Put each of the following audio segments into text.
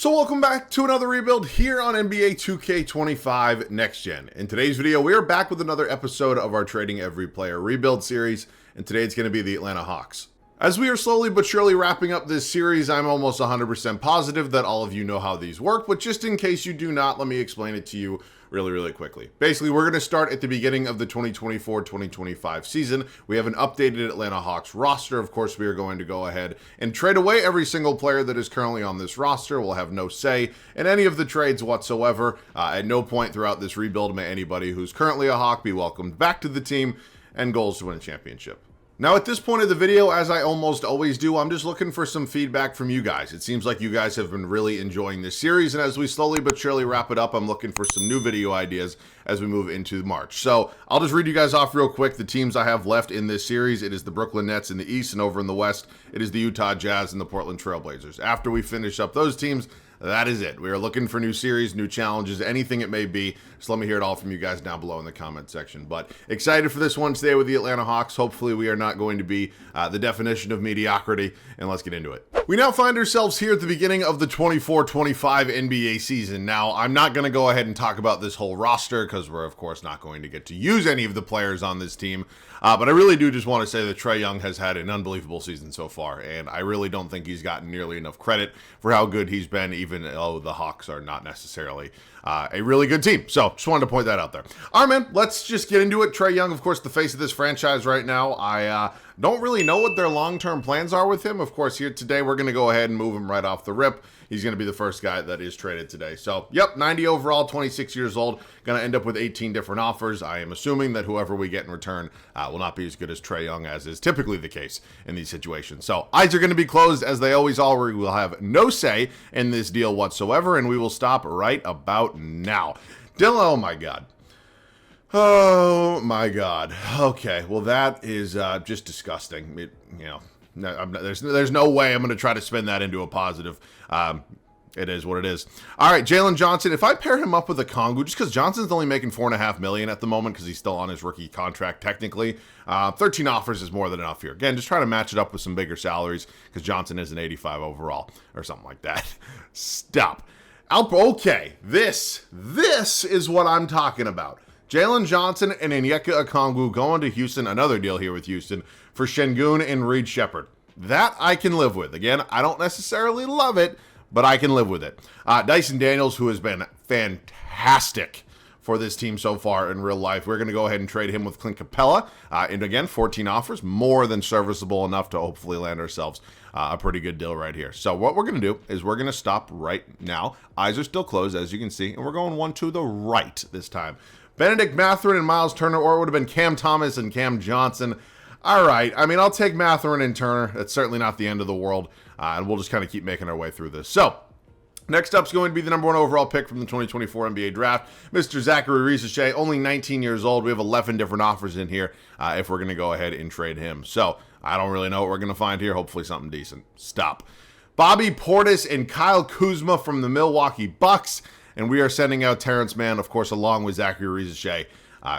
So welcome back to another rebuild here on NBA 2K25 Next Gen. In today's video, we are back with another episode of our Trading Every Player rebuild series, and today it's going to be the Atlanta Hawks. As we are slowly but surely wrapping up this series, I'm almost 100% positive that all of you know how these work, but just in case you do not, let me explain it to you really quickly. Basically, we're going to start at the beginning of the 2024-2025 season. We have an updated Atlanta Hawks roster. Of course, we are going to go ahead and trade away every single player that is currently on this roster. We'll have no say in any of the trades whatsoever. At no point throughout this rebuild may anybody who's currently a Hawk be welcomed back to the team, and goals to win a championship. Now, at this point of the video, as I almost always do, I'm just looking for some feedback from you guys. It seems like you guys have been really enjoying this series, and as we slowly but surely wrap it up, I'm looking for some new video ideas as we move into March. So I'll just read you guys off real quick the teams I have left in this series. It is the Brooklyn Nets in the East, and over in the West, it is the Utah Jazz and the Portland Trail Blazers. After we finish up those teams, that is it. We are looking for new series, new challenges, anything it may be. So let me hear it all from you guys down below in the comment section. But excited for this one today with the Atlanta Hawks. Hopefully we are not going to be the definition of mediocrity, and let's get into it. We now find ourselves here at the beginning of the 24-25 NBA season. Now, I'm not going to go ahead and talk about this whole roster because we're, of course, not going to get to use any of the players on this team. But I really do just want to say that Trae Young has had an unbelievable season so far, and I really don't think he's gotten nearly enough credit for how good he's been, even though the Hawks are not necessarily a really good team. So just wanted to point that out there. All right, man, let's just get into it. Trae Young, of course, the face of this franchise right now. I don't really know what their long-term plans are with him. Of course, here today, we're going to go ahead and move him right off the rip. He's going to be the first guy that is traded today. So, yep, 90 overall, 26 years old. Going to end up with 18 different offers. I am assuming that whoever we get in return will not be as good as Trae Young, as is typically the case in these situations. So, eyes are going to be closed, as they always are. We will have no say in this deal whatsoever, and we will stop right about now. Dylan, oh my God. Oh my God. Okay, well, that is just disgusting. There's no way I'm going to try to spin that into a positive. It is what it is. All right, Jalen Johnson. If I pair him up with a Kongu, just because Johnson's only making $4.5 million at the moment because he's still on his rookie contract technically, 13 offers is more than enough here. Again, just trying to match it up with some bigger salaries because Johnson is an 85 overall or something like that. Stop. Okay, this is what I'm talking about. Jalen Johnson and Onyeka Okongwu going to Houston. Another deal here with Houston for Şengün and Reed Shepherd. That I can live with. Again, I don't necessarily love it, but I can live with it. Dyson Daniels, who has been fantastic for this team so far in real life. We're going to go ahead and trade him with Clint Capella. And again, 14 offers, more than serviceable enough to hopefully land ourselves a pretty good deal right here. So what we're going to do is we're going to stop right now. Eyes are still closed, as you can see, and we're going one to the right this time. Benedict Mathurin and Miles Turner, or it would have been Cam Thomas and Cam Johnson. All right, I mean, I'll take Mathurin and Turner. That's certainly not the end of the world, and we'll just kind of keep making our way through this. So, next up is going to be the number 1 overall pick from the 2024 NBA Draft, Mr. Zachary Risache, only 19 years old. We have 11 different offers in here if we're going to go ahead and trade him. So, I don't really know what we're going to find here. Hopefully something decent. Stop. Bobby Portis and Kyle Kuzma from the Milwaukee Bucks. And we are sending out Terrence Mann, of course, along with Zachary Risache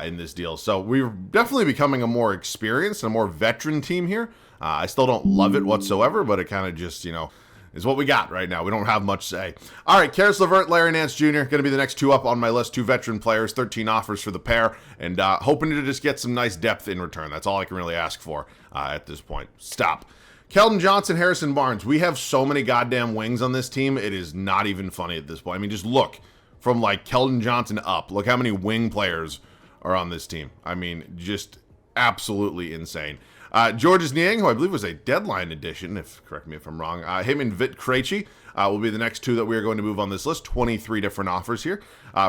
in this deal. So we're definitely becoming a more experienced and a more veteran team here. I still don't love it whatsoever, but it kind of just, is what we got right now. We don't have much say. All right, Karis LeVert, Larry Nance Jr. going to be the next two up on my list. 2 veteran players, 13 offers for the pair, and hoping to just get some nice depth in return. That's all I can really ask for at this point. Stop. Keldon Johnson, Harrison Barnes. We have so many goddamn wings on this team. It is not even funny at this point. I mean, just look from like Keldon Johnson up. Look how many wing players are on this team. I mean, just absolutely insane. Georges Niang, who I believe was a deadline edition, correct me if I'm wrong. Him and Vit Krejci will be the next 2 that we are going to move on this list. 23 different offers here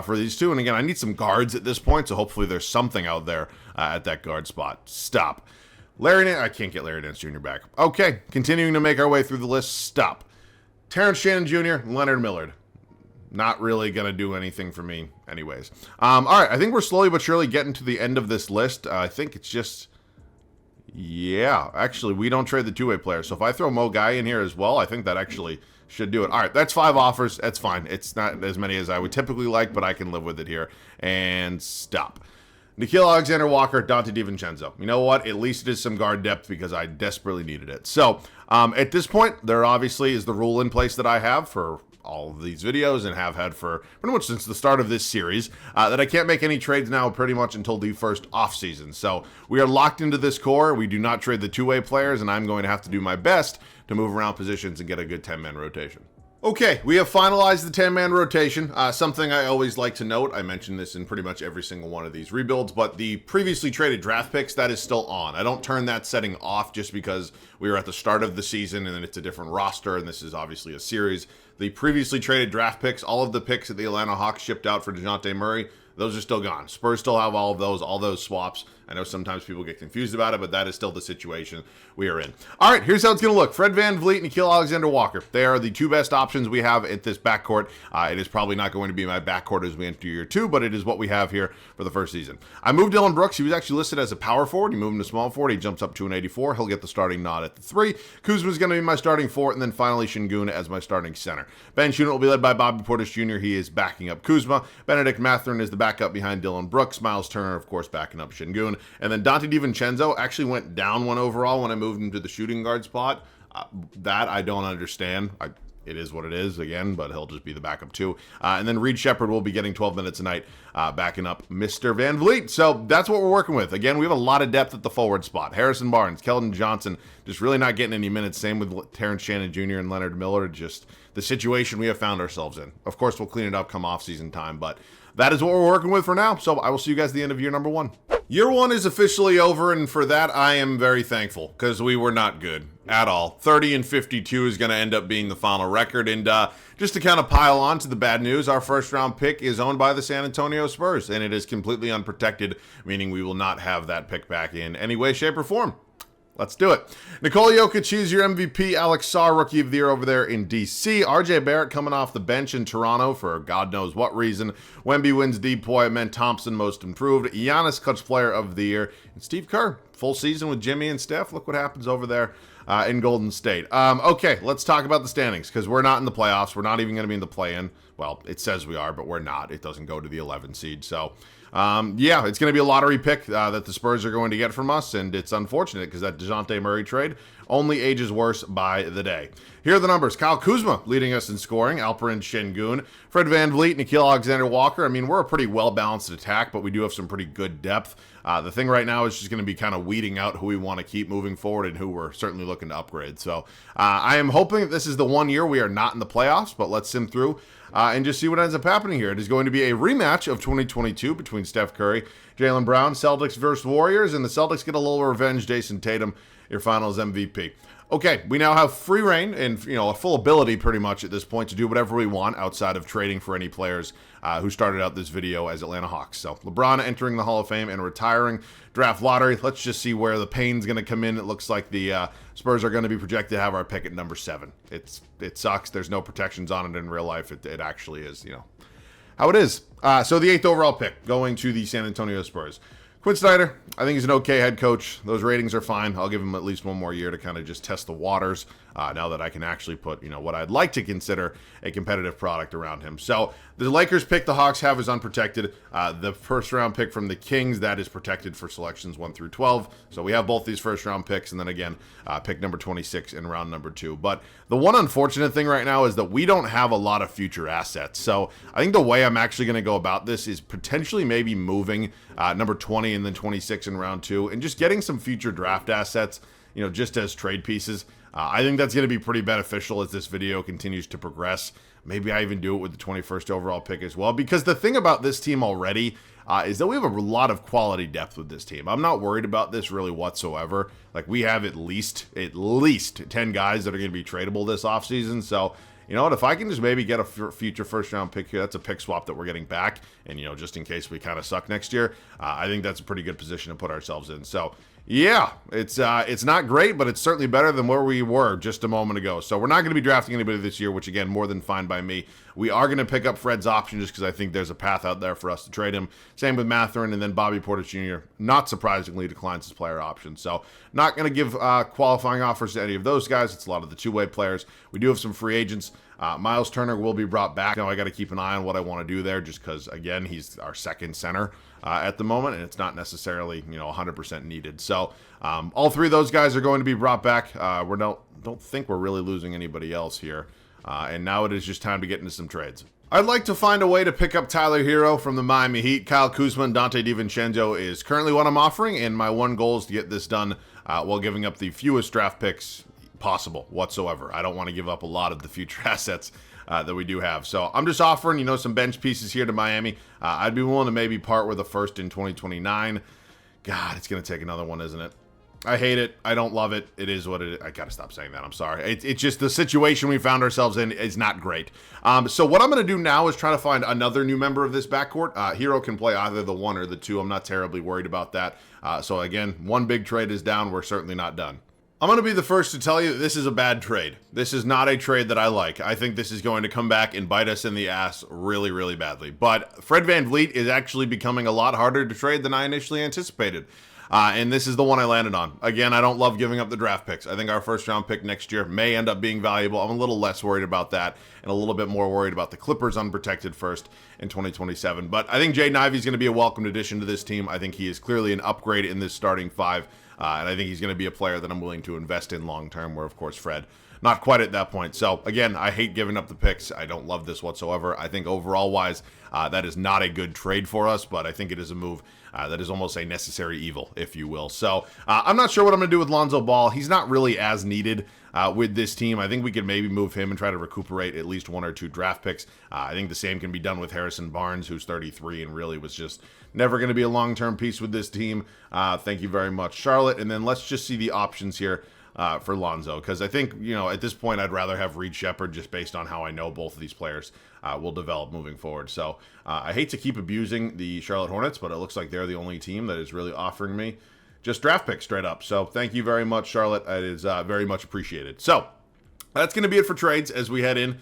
for these 2. And again, I need some guards at this point, so hopefully there's something out there at that guard spot. Stop. Larry Nance, I can't get Larry Nance Jr. back. Okay, continuing to make our way through the list. Stop. Terrence Shannon Jr., Leonard Millard. Not really going to do anything for me anyways. All right, I think we're slowly but surely getting to the end of this list. I think it's just, yeah, actually, we don't trade the two-way player. So if I throw Mo Guy in here as well, I think that actually should do it. All right, that's 5 offers. That's fine. It's not as many as I would typically like, but I can live with it here. And stop. Nickeil Alexander-Walker, Dante DiVincenzo. You know what? At least it is some guard depth because I desperately needed it. So, at this point, there obviously is the rule in place that I have for all of these videos and have had for pretty much since the start of this series, that I can't make any trades now pretty much until the first offseason. So we are locked into this core. We do not trade the two-way players, and I'm going to have to do my best to move around positions and get a good 10-man rotation. Okay, we have finalized the 10-man rotation. Something I always like to note, I mentioned this in pretty much every single one of these rebuilds, but the previously traded draft picks, that is still on. I don't turn that setting off just because we were at the start of the season and then it's a different roster, and this is obviously a series. The previously traded draft picks, all of the picks that the Atlanta Hawks shipped out for DeJounte Murray, those are still gone. Spurs still have all those swaps. I know sometimes people get confused about it, but that is still the situation we are in. All right, here's how it's going to look. Fred VanVleet and Nickeil Alexander-Walker. They are the two best options we have at this backcourt. It is probably not going to be my backcourt as we enter year 2, but it is what we have here for the first season. I moved Dillon Brooks. He was actually listed as a power forward. You move him to small forward. He jumps up to an 84. He'll get the starting nod at the 3. Kuzma is going to be my starting 4, and then finally Şengün as my starting center. Bench unit will be led by Bobby Portis Jr. He is backing up Kuzma. Benedict Mathurin is the backup behind Dillon Brooks. Miles Turner, of course, backing up Şengün. And then Dante DiVincenzo actually went down 1 overall when I moved him to the shooting guard spot. That I don't understand. It is what it is, again, but he'll just be the backup too. And then Reed Shepherd will be getting 12 minutes a night, backing up Mr. VanVleet. So that's what we're working with. Again, we have a lot of depth at the forward spot. Harrison Barnes, Keldon Johnson, just really not getting any minutes. Same with Terrence Shannon Jr. and Leonard Miller. Just the situation we have found ourselves in. Of course, we'll clean it up come off-season time, but that is what we're working with for now. So I will see you guys at the end of year number 1. Year 1 is officially over, and for that, I am very thankful, because we were not good at all. 30-52 is going to end up being the final record, and just to kind of pile on to the bad news, our first-round pick is owned by the San Antonio Spurs, and it is completely unprotected, meaning we will not have that pick back in any way, shape, or form. Let's do it. Nikola Jokic is your MVP. Alex Sarr, Rookie of the Year over there in D.C. RJ Barrett coming off the bench in Toronto for God knows what reason. Wemby wins Depoy. Men Thompson, Most Improved. Giannis, Clutch Player of the Year. And Steve Kerr, full season with Jimmy and Steph. Look what happens over there in Golden State. Okay, let's talk about the standings, because we're not in the playoffs. We're not even going to be in the play-in. Well, it says we are, but we're not. It doesn't go to the 11 seed, so... yeah, it's going to be a lottery pick that the Spurs are going to get from us, and it's unfortunate because that DeJounte Murray trade only ages worse by the day. Here are the numbers. Kyle Kuzma leading us in scoring, Alperen Şengün, Fred VanVleet, Nickeil Alexander-Walker. I mean, we're a pretty well-balanced attack, but we do have some pretty good depth. The thing right now is just going to be kind of weeding out who we want to keep moving forward and who we're certainly looking to upgrade. So I am hoping that this is the one year we are not in the playoffs, but let's sim through and just see what ends up happening here. It is going to be a rematch of 2022 between Steph Curry, Jaylen Brown, Celtics versus Warriors, and the Celtics get a little revenge. Jason Tatum, your finals MVP. Okay, we now have free reign and a full ability pretty much at this point to do whatever we want outside of trading for any players who started out this video as Atlanta Hawks. So LeBron entering the Hall of Fame and retiring. Draft lottery. Let's just see where the pain's going to come in. It looks like the Spurs are going to be projected to have our pick at number 7. It sucks. There's no protections on it in real life. It actually is, how it is. So the 8th overall pick going to the San Antonio Spurs. Quinn Snyder, I think he's an okay head coach. Those ratings are fine. I'll give him at least one more year to kind of just test the waters now that I can actually put, what I'd like to consider a competitive product around him. So the Lakers pick the Hawks have is unprotected. The first round pick from the Kings, that is protected for selections 1 through 12. So we have both these first round picks, and then again, pick number 26 in round number 2. But the one unfortunate thing right now is that we don't have a lot of future assets. So I think the way I'm actually going to go about this is potentially maybe moving number 20 and then 26 in round 2 and just getting some future draft assets, just as trade pieces. I think that's going to be pretty beneficial as this video continues to progress. Maybe I even do it with the 21st overall pick as well, because the thing about this team already is that we have a lot of quality depth with this team. I'm not worried about this really whatsoever. Like, we have at least 10 guys that are going to be tradable this offseason. So, you know what, if I can just maybe get a future first-round pick here, that's a pick swap that we're getting back, and, just in case we kind of suck next year, I think that's a pretty good position to put ourselves in. So, yeah, it's not great, but it's certainly better than where we were just a moment ago. So we're not going to be drafting anybody this year, which, again, more than fine by me. We are going to pick up Fred's option just because I think there's a path out there for us to trade him. Same with Mathurin, and then Bobby Portis Jr., not surprisingly, declines his player option. So not going to give qualifying offers to any of those guys. It's a lot of the two-way players. We do have some free agents. Miles Turner will be brought back. Now I got to keep an eye on what I want to do there just because, again, he's our second center at the moment, and it's not necessarily 100% needed. So all three of those guys are going to be brought back. We don't think we're really losing anybody else here. and now it is just time to get into some trades. I'd like to find a way to pick up Tyler Hero from the Miami Heat. Kyle Kuzma and Dante DiVincenzo is currently what I'm offering, and my one goal is to get this done while giving up the fewest draft picks possible whatsoever. I don't want to give up a lot of the future assets that we do have. So I'm just offering, some bench pieces here to Miami. I'd be willing to maybe part with a first in 2029. God, it's going to take another one, isn't it? I hate it. I don't love it. It is what it is. I got to stop saying that. I'm sorry. It's just the situation we found ourselves in is not great. So what I'm going to do now is try to find another new member of this backcourt. Hero can play either the 1 or the 2. I'm not terribly worried about that. So again, one big trade is down. We're certainly not done. I'm going to be the first to tell you that this is a bad trade. This is not a trade that I like. I think this is going to come back and bite us in the ass really, really badly. But Fred VanVleet is actually becoming a lot harder to trade than I initially anticipated. And this is the one I landed on. Again, I don't love giving up the draft picks. I think our first round pick next year may end up being valuable. I'm a little less worried about that and a little bit more worried about the Clippers unprotected first in 2027. But I think Jaden Ivey's going to be a welcomed addition to this team. I think he is clearly an upgrade in this starting 5. And I think he's going to be a player that I'm willing to invest in long term, where, of course, Fred, not quite at that point. So, again, I hate giving up the picks. I don't love this whatsoever. I think overall-wise, that is not a good trade for us, but I think it is a move that is almost a necessary evil, if you will. So, I'm not sure what I'm going to do with Lonzo Ball. He's not really as needed with this team. I think we could maybe move him and try to recuperate at least 1 or 2 draft picks. I think the same can be done with Harrison Barnes, who's 33 and really was just never going to be a long-term piece with this team. Thank you very much, Charlotte. And then let's just see the options here for Lonzo, because I think, at this point, I'd rather have Reed Shepherd just based on how I know both of these players will develop moving forward. So I hate to keep abusing the Charlotte Hornets, but it looks like they're the only team that is really offering me just draft picks straight up. So thank you very much, Charlotte. It is very much appreciated. So that's going to be it for trades as we head in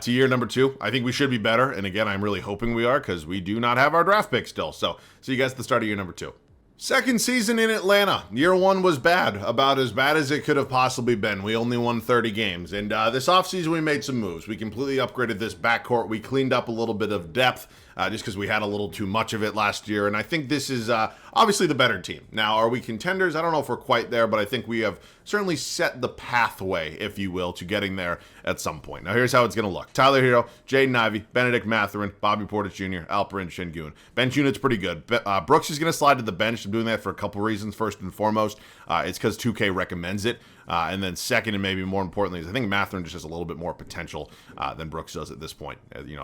to year number 2. I think we should be better. And again, I'm really hoping we are, because we do not have our draft pick still. So see you guys at the start of year number 2. Second season in Atlanta. Year 1 was bad, about as bad as it could have possibly been. We only won 30 games. And this offseason, we made some moves. We completely upgraded this backcourt. We cleaned up a little bit of depth just because we had a little too much of it last year. And I think this is obviously the better team. Now, are we contenders? I don't know if we're quite there, but I think we have certainly set the pathway, if you will, to getting there at some point. Now, here's how it's going to look. Tyler Hero, Jaden Ivey, Benedict Mathurin, Bobby Portis Jr., Alperen Şengün. Bench unit's pretty good. Brooks is going to slide to the bench. I'm doing that for a couple reasons. First and foremost, it's because 2K recommends it. And then second, and maybe more importantly, is I think Mathurin just has a little bit more potential than Brooks does at this point,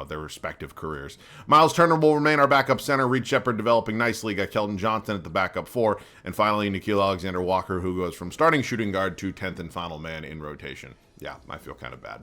their respective careers. Miles Turner will remain our backup center. Reed Shepherd developing nicely. Got Keldon Johnson at the backup 4. And finally, Nickeil Alexander-Walker, who goes from starting shooting guard to 10th and final man in rotation. Yeah, I feel kind of bad.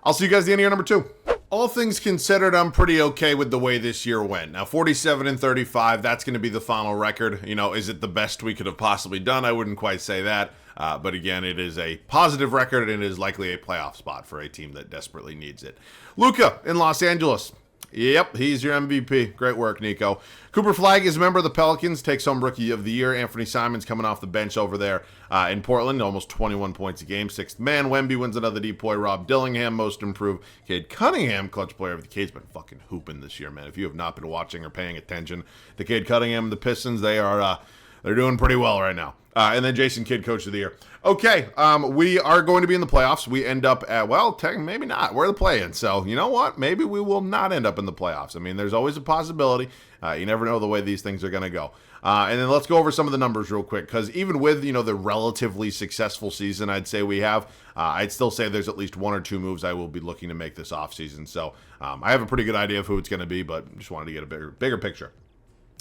I'll see you guys at the end of year number 2. All things considered, I'm pretty okay with the way this year went. Now, 47-35, that's going to be the final record. Is it the best we could have possibly done? I wouldn't quite say that. But again, it is a positive record, and it is likely a playoff spot for a team that desperately needs it. Luka in Los Angeles. Yep, he's your MVP. Great work, Nico. Cooper Flagg is a member of the Pelicans, takes home Rookie of the Year. Anthony Simons coming off the bench over there in Portland, almost 21 points a game. 6th man. Wemby wins another DPOY. Rob Dillingham, most improved. Cade Cunningham, clutch player of the Cade's been fucking hooping this year, man. If you have not been watching or paying attention to Cade Cunningham and the Pistons, they're doing pretty well right now. And then Jason Kidd, Coach of the Year. Okay, we are going to be in the playoffs. We end up at, maybe not. We're the play-in. So, you know what? Maybe we will not end up in the playoffs. I mean, there's always a possibility. You never know the way these things are going to go. And then let's go over some of the numbers real quick, because even with, the relatively successful season I'd say we have, I'd still say there's at least 1 or 2 moves I will be looking to make this offseason. So I have a pretty good idea of who it's going to be, but just wanted to get a bigger picture.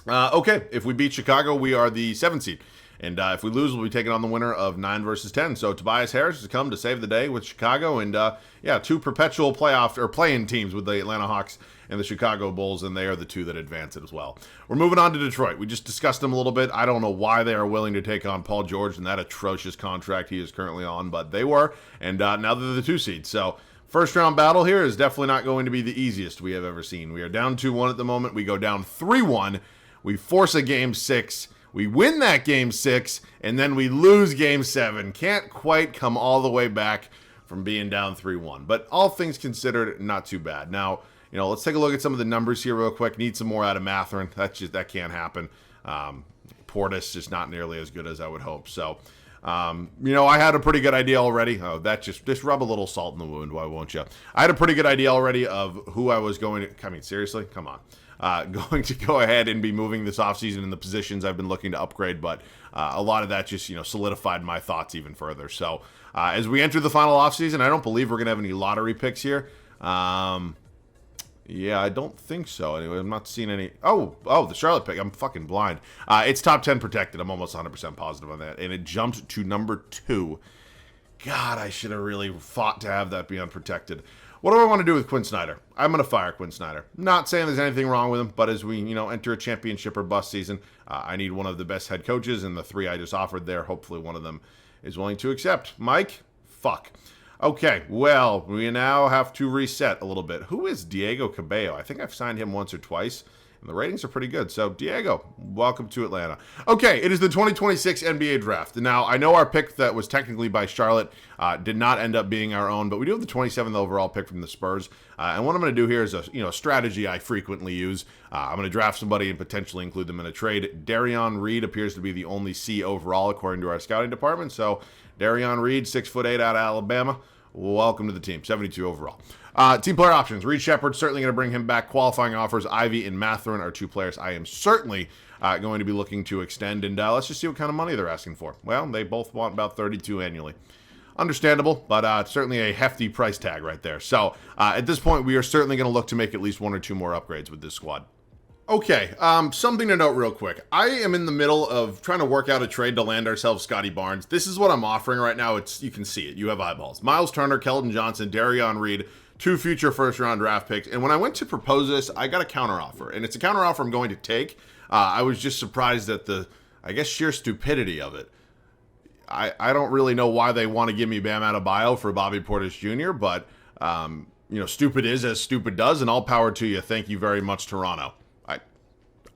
Okay, if we beat Chicago, we are the 7th seed. And if we lose, we'll be taking on the winner of 9 versus 10. So Tobias Harris has come to save the day with Chicago. And 2 perpetual playoff or play-in teams with the Atlanta Hawks and the Chicago Bulls, and they are the 2 that advance it as well. We're moving on to Detroit. We just discussed them a little bit. I don't know why they are willing to take on Paul George and that atrocious contract he is currently on, but they were. And now they're the 2 seed. So first round battle here is definitely not going to be the easiest we have ever seen. We are down 2-1 at the moment. We go down 3-1. We force a game 6. We win that game 6, and then we lose game 7. Can't quite come all the way back from being down 3-1. But all things considered, not too bad. Now, let's take a look at some of the numbers here real quick. Need some more out of Mathurin. That can't happen. Portis just not nearly as good as I would hope. So I had a pretty good idea already. Oh, that just rub a little salt in the wound, why won't you? I had a pretty good idea already of who I was going to, I mean, seriously? Come on. Going to go ahead and be moving this offseason in the positions I've been looking to upgrade, but a lot of that just, solidified my thoughts even further. So as we enter the final offseason, I don't believe we're going to have any lottery picks here. Yeah, I don't think so. Anyway, I'm not seeing any. Oh, the Charlotte pick. I'm fucking blind. It's top 10 protected. I'm almost 100% positive on that. And it jumped to number 2. God, I should have really fought to have that be unprotected. What do I want to do with Quinn Snyder? I'm going to fire Quinn Snyder. Not saying there's anything wrong with him, but as we, enter a championship or bust season, I need one of the best head coaches, and the 3 I just offered there, hopefully one of them is willing to accept. Mike? Fuck. Okay, well, we now have to reset a little bit. Who is Diego Cabello? I think I've signed him once or twice, and the ratings are pretty good. So, Diego, welcome to Atlanta. Okay, it is the 2026 NBA Draft. Now, I know our pick that was technically by Charlotte did not end up being our own, but we do have the 27th overall pick from the Spurs. And what I'm going to do here is a strategy I frequently use. I'm going to draft somebody and potentially include them in a trade. Darion Reed appears to be the only C overall according to our scouting department. So, Darion Reed, 6'8" out of Alabama. Welcome to the team, 72 overall. Team player options. Reed Shepard, certainly going to bring him back. Qualifying offers, Ivy and Mathurin are 2 players I am certainly going to be looking to extend. And let's just see what kind of money they're asking for. Well, they both want about 32 annually. Understandable, but certainly a hefty price tag right there. So at this point, we are certainly going to look to make at least 1 or 2 more upgrades with this squad. Okay, something to note real quick. I am in the middle of trying to work out a trade to land ourselves Scotty Barnes. This is what I'm offering right now. You can see it. You have eyeballs. Miles Turner, Keldon Johnson, Darion Reed, 2 future first-round draft picks. And when I went to propose this, I got a counteroffer. And it's a counteroffer I'm going to take. I was just surprised at the, sheer stupidity of it. I don't really know why they want to give me Bam Adebayo for Bobby Portis Jr., but, stupid is as stupid does, and all power to you. Thank you very much, Toronto.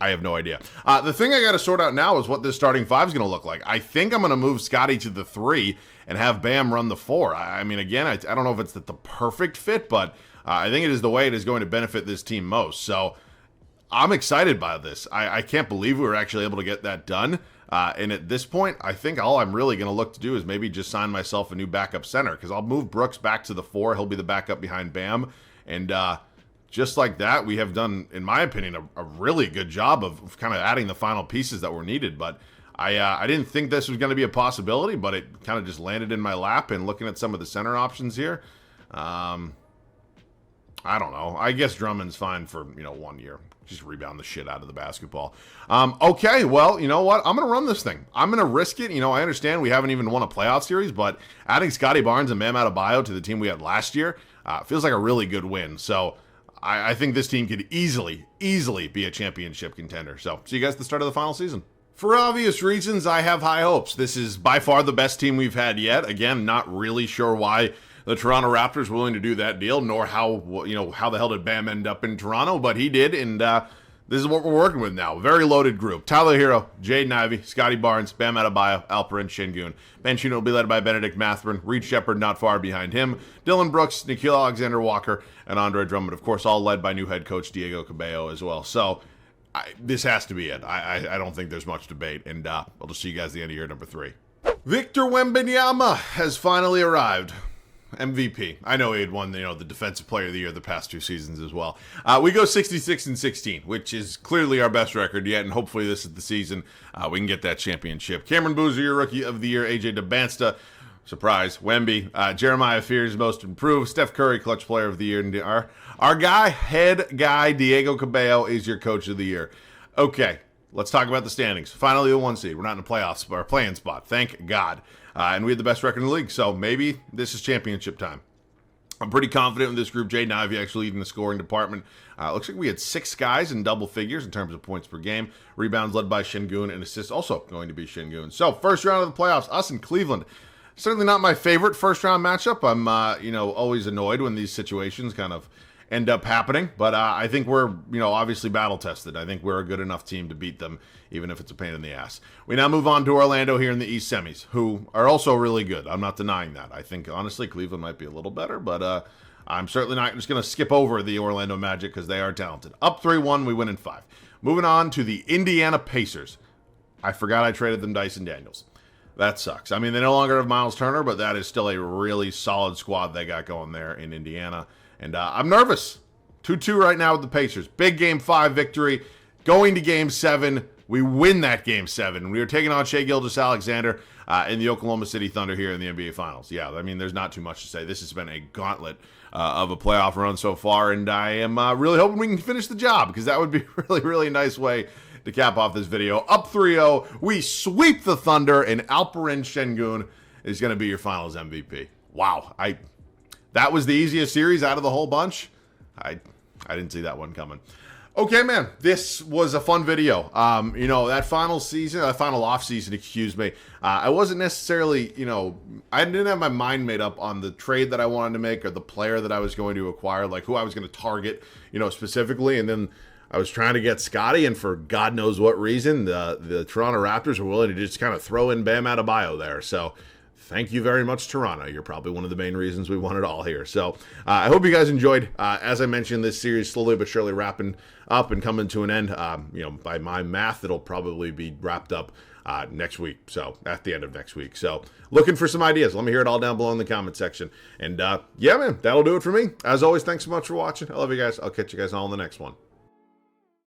I have no idea. The thing I got to sort out now is what this starting 5 is going to look like. I think I'm going to move Scotty to the 3 and have Bam run the 4. I mean, again, I don't know if it's the perfect fit, but I think it is the way it is going to benefit this team most. So I'm excited by this. I can't believe we were actually able to get that done. And at this point, I think all I'm really going to look to do is maybe just sign myself a new backup center, because I'll move Brooks back to the 4. He'll be the backup behind Bam. And just like that, we have done, in my opinion, a really good job of kind of adding the final pieces that were needed. But I didn't think this was going to be a possibility, but it kind of just landed in my lap. And looking at some of the center options here, I don't know. I guess Drummond's fine for, 1 year. Just rebound the shit out of the basketball. Okay, well, you know what? I'm going to run this thing. I'm going to risk it. I understand we haven't even won a playoff series, but adding Scotty Barnes and Bam Adebayo to the team we had last year feels like a really good win. So I think this team could easily be a championship contender. So, see you guys at the start of the final season. For obvious reasons, I have high hopes. This is by far the best team we've had yet. Again, not really sure why the Toronto Raptors were willing to do that deal, nor how the hell did Bam end up in Toronto, but he did, and this is what we're working with now. Very loaded group. Tyler Hero, Jaden Ivey, Scotty Barnes, Bam Adebayo, Alperen Şengün. Banchino will be led by Benedict Mathurin, Reed Shepard not far behind him, Dillon Brooks, Nickeil Alexander-Walker, and Andre Drummond, of course, all led by new head coach Diego Cabello as well. So this has to be it. I don't think there's much debate, and I'll just see you guys at the end of year number 3. Victor Wembanyama has finally arrived. MVP. I know he had won, the Defensive Player of the Year the past 2 seasons as well. We go 66-16, which is clearly our best record yet, and hopefully this is the season we can get that championship. Cameron Boozer, your Rookie of the Year. AJ DeBansta, surprise. Wemby. Jeremiah Fears, Most Improved. Steph Curry, Clutch Player of the Year. And our head guy, Diego Cabello, is your Coach of the Year. Okay, let's talk about the standings. Finally, the 1 seed. We're not in the playoffs, but our playing spot. Thank God. And we had the best record in the league, so maybe this is championship time. I'm pretty confident in this group. Jaden Ivey actually leading the scoring department. Looks like we had 6 guys in double figures in terms of points per game. Rebounds led by Şengün, and assists also going to be Şengün. So, first round of the playoffs, us in Cleveland. Certainly not my favorite first round matchup. I'm, always annoyed when these situations kind of end up happening. But I think we're, obviously battle tested. I think we're a good enough team to beat them, even if it's a pain in the ass. We now move on to Orlando here in the East semis, who are also really good. I'm not denying that. I think, honestly, Cleveland might be a little better, but I'm certainly not just going to skip over the Orlando Magic because they are talented. Up 3-1, we win in 5. Moving on to the Indiana Pacers. I forgot I traded them Dyson Daniels. That sucks. I mean, they no longer have Miles Turner, but that is still a really solid squad they got going there in Indiana. And I'm nervous. 2-2 right now with the Pacers. Big Game 5 victory. Going to Game 7. We win that Game 7. We are taking on Shai Gilgeous-Alexander in the Oklahoma City Thunder here in the NBA Finals. Yeah, I mean, there's not too much to say. This has been a gauntlet of a playoff run so far, and I am really hoping we can finish the job, because that would be a really, really nice way to cap off this video. Up 3-0, we sweep the Thunder, and Alperen Şengün is going to be your Finals MVP. Wow, that was the easiest series out of the whole bunch. I didn't see that one coming. Okay, man, this was a fun video. You know, that final offseason, excuse me, I wasn't necessarily, you know, I didn't have my mind made up on the trade that I wanted to make or the player that I was going to acquire, like who I was going to target, you know, specifically. And then I was trying to get Scotty, and for God knows what reason, the Toronto Raptors were willing to just kind of throw in Bam Adebayo there. So thank you very much, Toronto. You're probably one of the main reasons we won it all here. So I hope you guys enjoyed. As I mentioned, this series slowly but surely wrapping up and coming to an end. You know, by my math, it'll probably be wrapped up next week. So at the end of next week. So looking for some ideas. Let me hear it all down below in the comment section. And yeah, man, that'll do it for me. As always, thanks so much for watching. I love you guys. I'll catch you guys all in the next one.